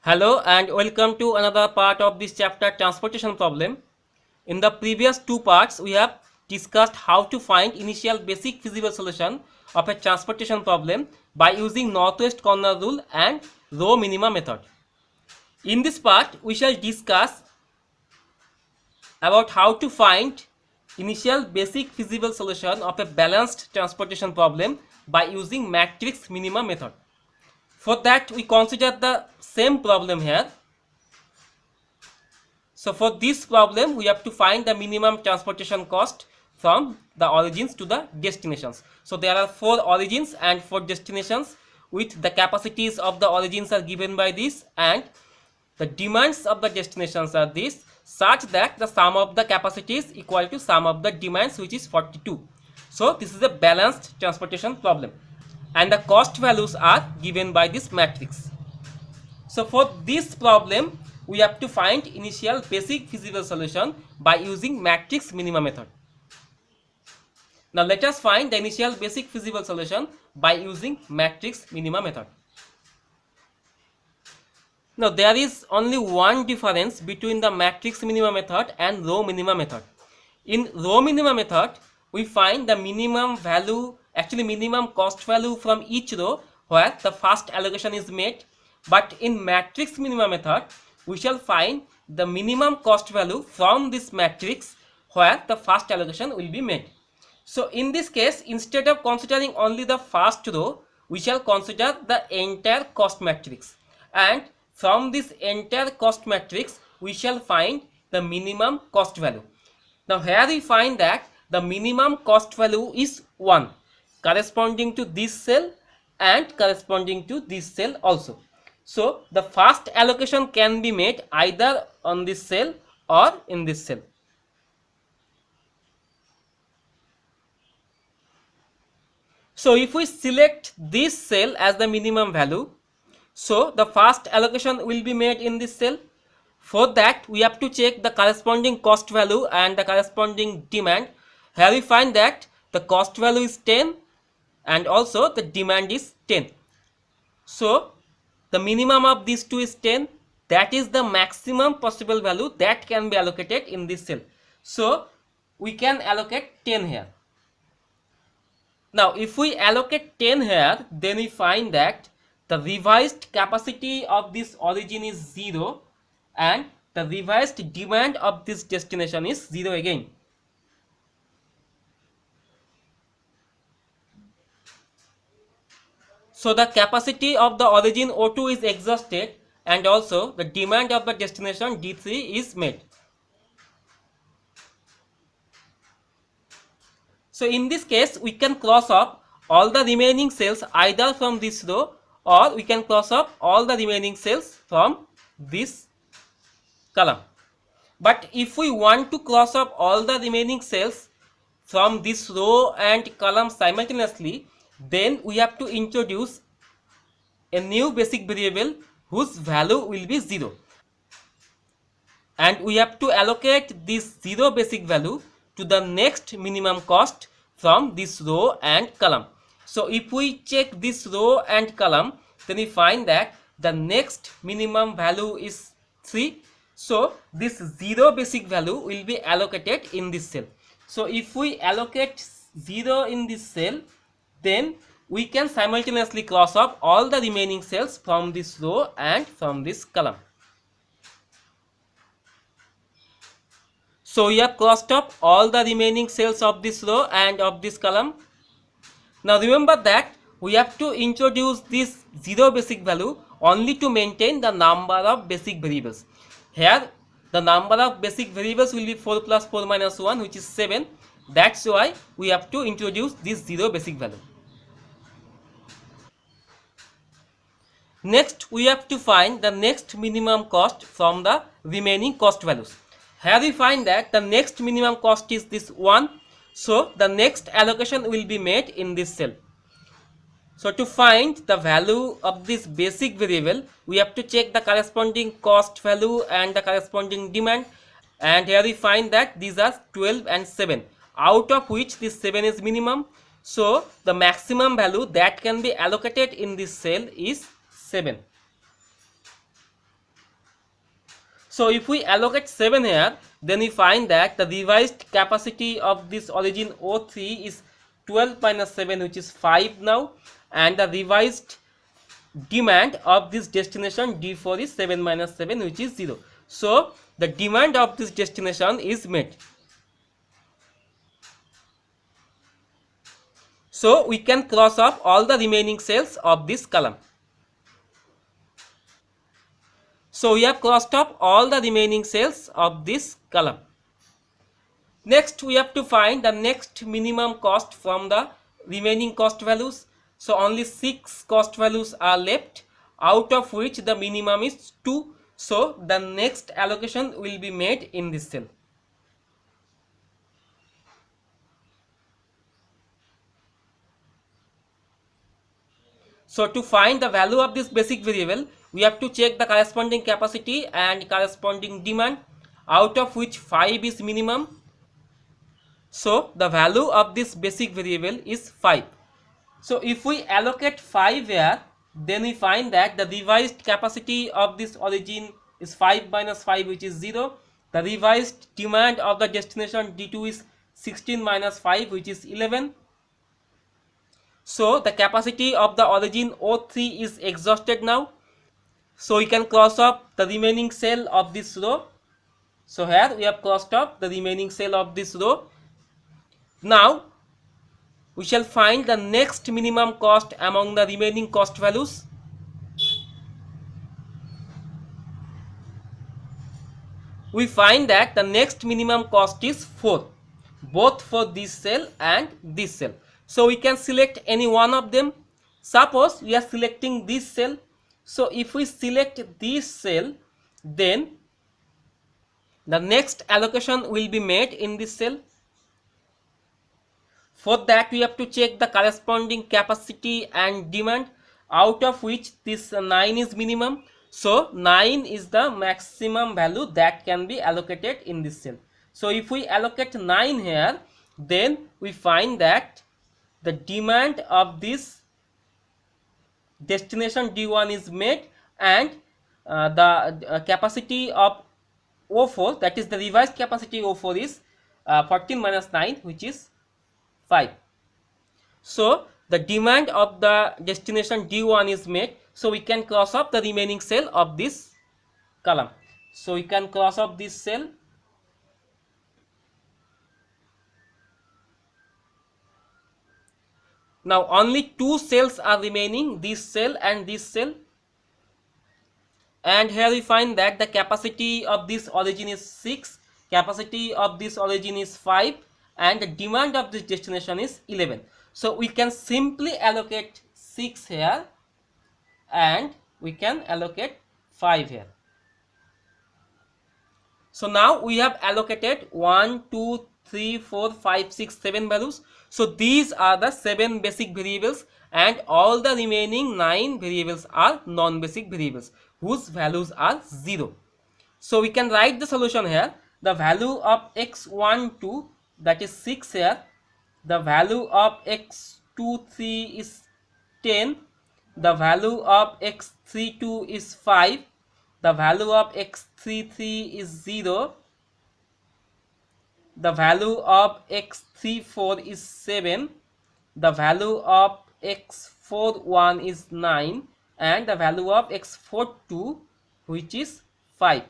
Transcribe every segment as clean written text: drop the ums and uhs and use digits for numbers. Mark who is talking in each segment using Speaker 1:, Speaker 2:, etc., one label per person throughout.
Speaker 1: Hello and welcome to another part of this chapter transportation problem. In the previous two parts, we have discussed how to find initial basic feasible solution of a transportation problem by using northwest corner rule and row minima method. In this part, we shall discuss about how to find initial basic feasible solution of a balanced transportation problem by using matrix minima method. For that, we consider the same problem here. So for this problem, we have to find the minimum transportation cost from the origins to the destinations. So there are 4 origins and 4 destinations, with the capacities of the origins are given by this and the demands of the destinations are this, such that the sum of the capacity is equal to sum of the demands, which is 42. So this is a balanced transportation problem and the cost values are given by this matrix. So for this problem, we have to find initial basic feasible solution by using matrix minima method. Now let us find the initial basic feasible solution by using matrix minima method. Now there is only one difference between the matrix minima method and row minima method. In row minima method, we find the minimum value, actually minimum cost value from each row where the first allocation is made. But in matrix minima method, we shall find the minimum cost value from this matrix where the first allocation will be made. So in this case, instead of considering only the first row, we shall consider the entire cost matrix, and from this entire cost matrix we shall find the minimum cost value. Now here we find that the minimum cost value is 1, corresponding to this cell and corresponding to this cell also. So the first allocation can be made either on this cell or in this cell. So if we select this cell as the minimum value, so the first allocation will be made in this cell. For that, we have to check the corresponding cost value and the corresponding demand. Here we find that the cost value is 10 and also the demand is 10. So the minimum of these two is 10. That is the maximum possible value that can be allocated in this cell. So we can allocate 10 here. Now if we allocate 10 here, then we find that the revised capacity of this origin is 0 and the revised demand of this destination is 0 again. So the capacity of the origin O2 is exhausted and also the demand of the destination D3 is met. So in this case, we can cross off all the remaining cells either from this row, or we can cross off all the remaining cells from this column. But if we want to cross off all the remaining cells from this row and column simultaneously, then we have to introduce a new basic variable whose value will be 0. And we have to allocate this 0 basic value to the next minimum cost from this row and column. So if we check this row and column, then we find that the next minimum value is 3. So this 0 basic value will be allocated in this cell. So if we allocate 0 in this cell, then we can simultaneously cross off all the remaining cells from this row and from this column. So we have crossed off all the remaining cells of this row and of this column. Now remember that we have to introduce this 0 basic value only to maintain the number of basic variables. Here the number of basic variables will be 4 plus 4 minus 1, which is 7. That's why we have to introduce this 0 basic value. Next we have to find the next minimum cost from the remaining cost values. Here we find that the next minimum cost is this 1. So the next allocation will be made in this cell. So to find the value of this basic variable, we have to check the corresponding cost value and the corresponding demand. And here we find that these are 12 and 7, out of which this 7 is minimum. So the maximum value that can be allocated in this cell is 7. So if we allocate 7 here, then we find that the revised capacity of this origin O3 is 12 minus 7, which is 5 now, and the revised demand of this destination D4 is 7 minus 7, which is 0. So the demand of this destination is met. So we can cross off all the remaining cells of this column. So we have crossed off all the remaining cells of this column. Next, we have to find the next minimum cost from the remaining cost values. So only 6 cost values are left, out of which the minimum is 2. So the next allocation will be made in this cell. So to find the value of this basic variable, we have to check the corresponding capacity and corresponding demand, out of which 5 is minimum. So the value of this basic variable is 5. So if we allocate 5 here, then we find that the revised capacity of this origin is 5 minus 5, which is 0. The revised demand of the destination D2 is 16 minus 5, which is 11. So the capacity of the origin O3 is exhausted now. So we can cross off the remaining cell of this row. So here we have crossed off the remaining cell of this row. Now we shall find the next minimum cost among the remaining cost values. We find that the next minimum cost is 4, both for this cell and this cell. So we can select any one of them. Suppose we are selecting this cell. So if we select this cell, then the next allocation will be made in this cell. For that, we have to check the corresponding capacity and demand, out of which this 9 is minimum. So 9 is the maximum value that can be allocated in this cell. So if we allocate 9 here, then we find that the demand of this destination D1 is met, and the capacity of O4, that is the revised capacity O4, is 14 minus 9, which is 5. So the demand of the destination D1 is met. So we can cross off the remaining cell of this column. So we can cross off this cell. Now only 2 cells are remaining, this cell and this cell. And here we find that the capacity of this origin is 6, capacity of this origin is 5, and the demand of this destination is 11. So we can simply allocate 6 here, and we can allocate 5 here. So now we have allocated 1, 2, 3, 4, 5, 6, 7 values. So these are the 7 basic variables, and all the remaining 9 variables are non-basic variables whose values are 0. So we can write the solution here. The value of x12, that is 6 here. The value of x23 is 10. The value of x32 is 5. The value of x33 is 0. The value of x34 is 7. The value of x41 is 9. And the value of x42, which is 5.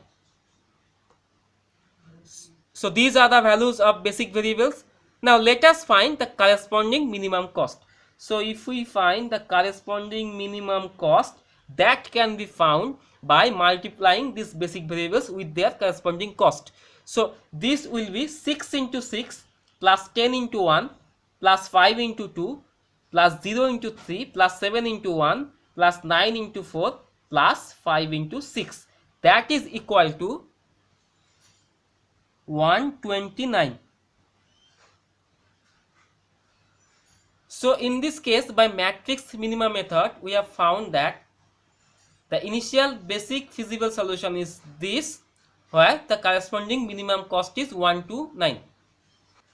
Speaker 1: So these are the values of basic variables. Now let us find the corresponding minimum cost. So if we find the corresponding minimum cost, that can be found by multiplying these basic variables with their corresponding cost. So this will be 6 into 6 plus 10 into 1 plus 5 into 2 plus 0 into 3 plus 7 into 1 plus 9 into 4 plus 5 into 6. That is equal to 129. So in this case, by matrix minima method, we have found that the initial basic feasible solution is this, where the corresponding minimum cost is 129.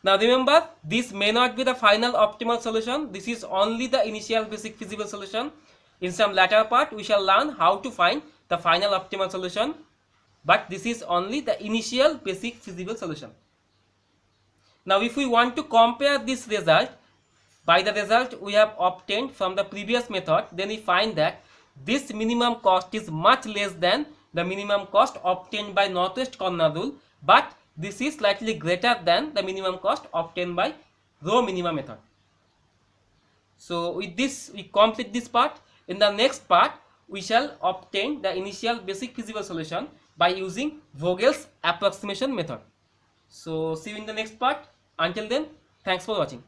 Speaker 1: Now remember, this may not be the final optimal solution. This is only the initial basic feasible solution. In some later part, we shall learn how to find the final optimal solution. but this is only the initial basic feasible solution. Now if we want to compare this result by the result we have obtained from the previous method, then we find that this minimum cost is much less than the minimum cost obtained by northwest corner rule, but this is slightly greater than the minimum cost obtained by row minimum method. So with this we complete this part. In the next part we shall obtain the initial basic feasible solution by using Vogel's approximation method. So see you in the next part. Until then, thanks for watching.